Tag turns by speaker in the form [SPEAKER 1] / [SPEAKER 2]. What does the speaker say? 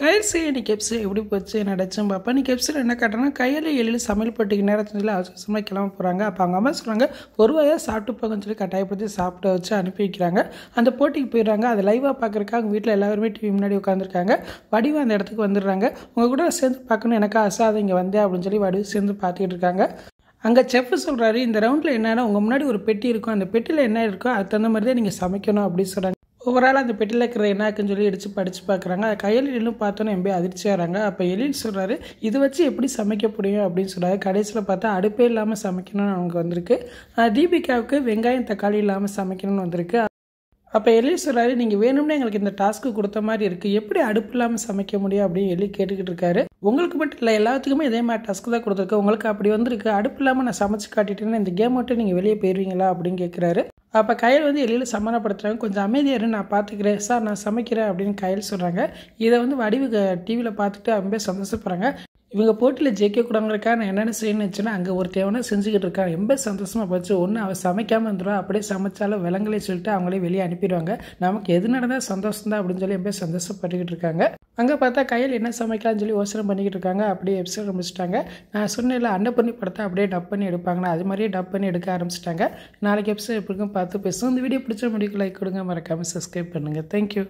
[SPEAKER 1] கயல்சி இன்னைக்கு எபிசோட் எப்படி போச்சு நடிச்சும் பார்ப்பேன். இன்னைக்கு எபிசோட் என்ன காட்டுறேன்னா, கையில் எழில் சமையல் போட்டிக்கு நேரத்தில் அவசரமாக கிளம்ப போகிறாங்க. அப்போ அவங்க அம்மா சொல்கிறாங்க, ஒரு வாயாக சாப்பிட்டு போங்கன்னு சொல்லி கட்டாயப்படுத்தி சாப்பிட வச்சு அனுப்பி வைக்கிறாங்க. அந்த போட்டிக்கு போயிடுறாங்க. அதை லைவாக பார்க்குறக்காக அவங்க வீட்டில் எல்லாருமே டிவி முன்னாடி உட்காந்துருக்காங்க. வடிவா அந்த இடத்துக்கு வந்துடுறாங்க. உங்கள் கூட சேர்ந்து பார்க்கணும், எனக்கு ஆசை, அதை இங்கே வந்தேன் அப்படின்னு சொல்லி வடிவு சேர்ந்து பார்த்துக்கிட்டு இருக்காங்க. அங்கே செஃப் சொல்கிறாரு, இந்த ரவுண்டில் என்னென்னா உங்கள் முன்னாடி ஒரு பெட்டி இருக்கும், அந்த பெட்டியில் என்ன இருக்கோ அதுக்கு தகுந்த மாதிரி தான் நீங்கள் சமைக்கணும் அப்படின்னு சொல்கிறாங்க. ஓவரால் அந்த பெட்டியில் இருக்கிற என்ன இருக்குன்னு சொல்லி படித்து பார்க்குறாங்க. அது கையில் எழிலும் பார்த்தோன்னே எம்பே அதிர்ச்சியாகிறாங்க. அப்போ எழில் சொல்கிறாரு, இது வச்சு எப்படி சமைக்க முடியும் அப்படின்னு சொல்கிறாரு. கடைசியில் பார்த்தா அடுப்பே இல்லாமல் சமைக்கணும்னு அவங்க வந்திருக்கு. தீபிகாவுக்கு வெங்காயம் தக்காளி இல்லாமல் சமைக்கணும்னு வந்திருக்கு. அப்போ எழில் சொல்கிறாரு, நீங்கள் வேணும்னே எங்களுக்கு இந்த டாஸ்க்கு கொடுத்த மாதிரி இருக்குது, எப்படி அடுப்பு இல்லாமல் சமைக்க முடியும் அப்படின்னு எழில் கேட்டுக்கிட்டு இருக்காரு. உங்களுக்கு மட்டும் இல்லை, எல்லாத்துக்குமே இதே மாதிரி டாஸ்க்கு தான் கொடுத்துருக்கு, உங்களுக்கு அப்படி வந்திருக்கு, அடுப்பு இல்லாமல் நான் சமைச்சு காட்டிட்டேன்னா இந்த கேம் மட்டும் நீங்கள் வெளியே போயிடுவீங்களா அப்படின்னு கேட்குறாரு. அப்போ கயல் எழில் சமாதானப்படுத்துகிறாங்க, கொஞ்சம் அமைதியாக இரு, நான் பார்த்துக்கிறேன் சார், நான் சமைக்கிறேன் அப்படின்னு கயல் சொல்கிறாங்க. இதை வடிவு டிவியில் பார்த்துட்டு ரொம்ப சந்தோஷப்படுறாங்க. இவங்க போட்டியில் ஜெயிக்கக்கூடாங்கிறக்கா நான் என்னென்ன செய்யணும்னு வச்சுன்னா, அங்கே ஒரு தேவனை செஞ்சுக்கிட்டு இருக்கான். ரொம்ப சந்தோஷமாக போச்சு. ஒன்று அவள் சமைக்காமல் வந்துடுவா, அப்படியே சமைச்சாலும் விலங்குகளை சொல்லிட்டு அவங்களே வெளியே அனுப்பிடுவாங்க. நமக்கு எது நடந்தால் சந்தோஷம் தான் அப்படின்னு சொல்லி ரொம்ப சந்தோஷப்பட்டுக்கிட்டு இருக்காங்க. அங்கே பார்த்தா கையில் என்ன சமைக்கலாம்னு சொல்லி யோசனை பண்ணிக்கிட்டு இருக்காங்க. அப்படியே எபிசோட் ஆரம்பிச்சிட்டாங்க. நான் சொன்னேன்ல, அன்னப்பண்ணி படத்தை அப்படியே டப் பண்ணி எடுப்பாங்கன்னா அது மாதிரியே டப் பண்ணி எடுக்க ஆரம்பிச்சிட்டாங்க. நாளைக்கு எபிசோட் எப்படிக்கும் பார்த்து பேசுவோம். இந்த வீடியோ பிடிச்ச முடிவுக்கு லைக் கொடுங்க, மறக்காமல் சப்ஸ்கிரைப் பண்ணுங்கள். தேங்க்யூ.